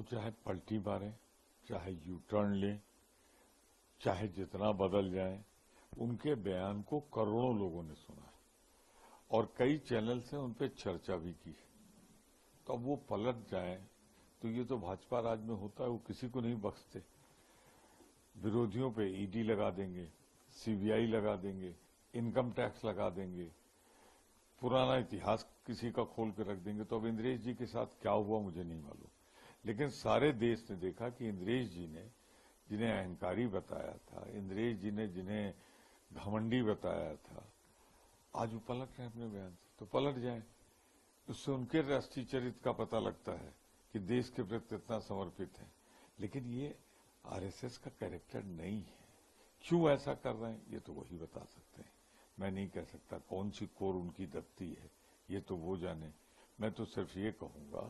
चाहे पलटी मारें, चाहे यू टर्न लें, चाहे जितना बदल जाए, उनके बयान को करोड़ों लोगों ने सुना है और कई चैनल से उन पर चर्चा भी की है। तो अब वो पलट जाए तो ये तो भाजपा राज में होता है, वो किसी को नहीं बख्शते। विरोधियों पे ईडी लगा देंगे, सीबीआई लगा देंगे, इनकम टैक्स लगा देंगे, पुराना इतिहास किसी का खोल के रख देंगे। तो अब इंद्रेश जी के साथ क्या हुआ मुझे नहीं मालूम, लेकिन सारे देश ने देखा कि इंद्रेश जी ने जिन्हें अहंकारी बताया था, इंद्रेश जी ने जिन्हें घमंडी बताया था, आज वो पलट रहे हैं अपने बयान से। तो पलट जाए, उससे उनके राष्ट्रीय चरित्र का पता लगता है कि देश के प्रति इतना समर्पित है। लेकिन ये आरएसएस का कैरेक्टर नहीं है। क्यों ऐसा कर रहे हैं ये तो वही बता सकते हैं, मैं नहीं कह सकता। कौन सी कोर उनकी दबती है ये तो वो जाने। मैं तो सिर्फ ये कहूंगा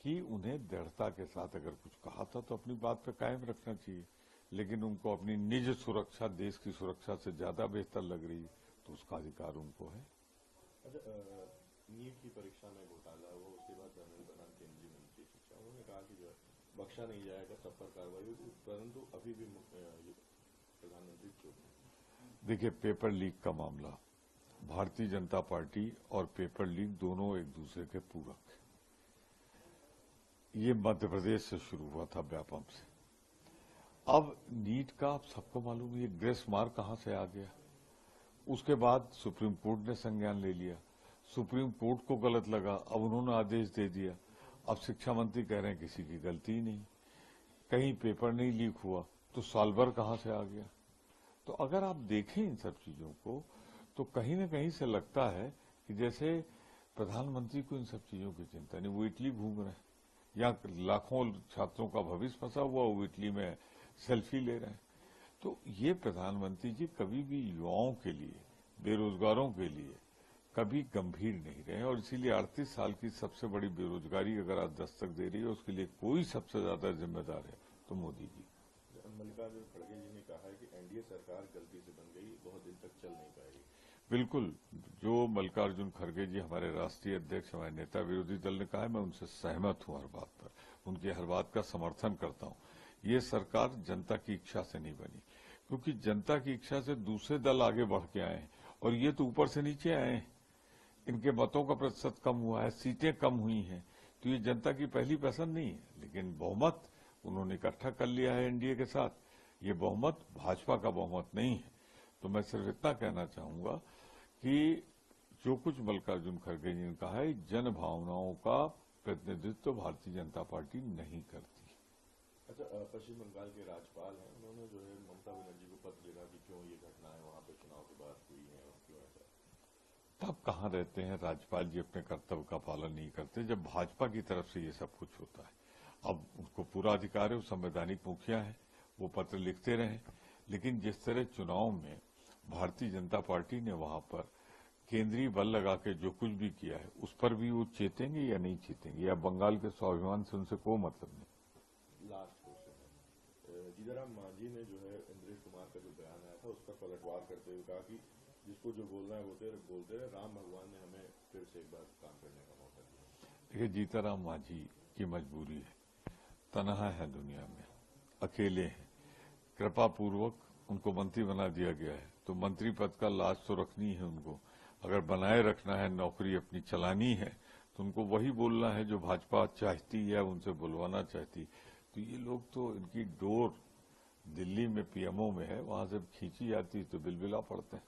कि उन्हें दृढ़ता के साथ अगर कुछ कहा था तो अपनी बात पे कायम रखना चाहिए, लेकिन उनको अपनी निज सुरक्षा देश की सुरक्षा से ज्यादा बेहतर लग रही है तो उसका अधिकार उनको है। अच्छा, नीट की परीक्षा में घोटाला हुआ, उसके बाद धर्मेंद्र प्रधान केंद्रीय मंत्री शिक्षा, उन्होंने कहा कि जो बख्शा नहीं जाएगा, सब पर कार्रवाई होगी, परंतु अभी भी प्रधानमंत्री चुप है। देखिए, पेपर लीक का मामला, भारतीय जनता पार्टी और पेपर लीक दोनों एक दूसरे के पूरक है। ये मध्य प्रदेश से शुरू हुआ था व्यापम से। अब नीट का आप सबको मालूम है, ये ग्रेस मार्क कहां से आ गया। उसके बाद सुप्रीम कोर्ट ने संज्ञान ले लिया, सुप्रीम कोर्ट को गलत लगा, अब उन्होंने आदेश दे दिया। अब शिक्षा मंत्री कह रहे हैं किसी की गलती ही नहीं, कहीं पेपर नहीं लीक हुआ, तो साल भर कहां से आ गया। तो अगर आप देखें इन सब चीजों को तो कहीं न कहीं से लगता है कि जैसे प्रधानमंत्री को इन सब चीजों की चिंता नहीं, वो इटली घूम रहे हैं या लाखों छात्रों का भविष्य फंसा हुआ, वो इटली में सेल्फी ले रहे हैं। तो ये प्रधानमंत्री जी कभी भी युवाओं के लिए, बेरोजगारों के लिए कभी गंभीर नहीं रहे और इसीलिए 38 साल की सबसे बड़ी बेरोजगारी अगर आज दस्तक दे रही है उसके लिए कोई सबसे ज्यादा जिम्मेदार है तो मोदी जी। मल्लिकार्जुन खड़गे जी ने कहा है कि एनडीए सरकार गलती से बन गई, बहुत दिन तक चल नहीं पाएगी। बिल्कुल, जो मल्लिकार्जुन खड़गे जी हमारे राष्ट्रीय अध्यक्ष, हमारे नेता विरोधी दल ने कहा है, मैं उनसे सहमत हूं हर बात पर, उनकी हर बात का समर्थन करता हूं। ये सरकार जनता की इच्छा से नहीं बनी, क्योंकि जनता की इच्छा से दूसरे दल आगे बढ़ के आए हैं और ये तो ऊपर से नीचे आए हैं। इनके मतों का प्रतिशत कम हुआ है, सीटें कम हुई हैं, तो ये जनता की पहली पसंद नहीं है। लेकिन बहुमत उन्होंने इकट्ठा कर लिया है एनडीए के साथ, ये बहुमत भाजपा का बहुमत नहीं है। तो मैं सिर्फ इतना कहना चाहूंगा कि जो कुछ मल्लिकार्जुन खड़गे जी ने कहा है, जन भावनाओं का प्रतिनिधित्व भारतीय जनता पार्टी नहीं करती। अच्छा, पश्चिम बंगाल के राज्यपाल हैं, उन्होंने जो है ममता बनर्जी को पत्र लिखा कि क्यों ये घटनाएं वहां पे चुनाव के बाद हुई है और क्यों ऐसा। तब कहाँ रहते हैं राज्यपाल जी, अपने कर्तव्य का पालन नहीं करते जब भाजपा की तरफ से ये सब कुछ होता है। अब उनको पूरा अधिकार है, वो संवैधानिक मुखिया है, वो पत्र लिखते रहे। लेकिन जिस तरह चुनाव में भारतीय जनता पार्टी ने वहां पर केंद्रीय बल लगा के जो कुछ भी किया है, उस पर भी वो चेतेंगे या नहीं चेतेंगे, या बंगाल के स्वाभिमान से उनसे कोई मतलब नहीं। लास्ट क्वेश्चन है, जीतनराम मांझी ने जो है इंद्रेश कुमार का जो बयान आया था उस पर पलटवार करते हुए कहा कि जिसको जो बोलना है बोलते रहे, राम भगवान ने हमें फिर से एक बार काम करने का मौका दिया। देखिए, जीतनराम मांझी की मजबूरी है, तनहा है दुनिया में, अकेले हैं, कृपा पूर्वक उनको मंत्री बना दिया गया है, तो मंत्री पद का लाज तो रखनी है उनको। अगर बनाए रखना है, नौकरी अपनी चलानी है, तो उनको वही बोलना है जो भाजपा चाहती है, उनसे बुलवाना चाहती। तो ये लोग तो, इनकी डोर दिल्ली में पीएमओ में है, वहां से खींची जाती है तो बिलबिला पड़ते हैं।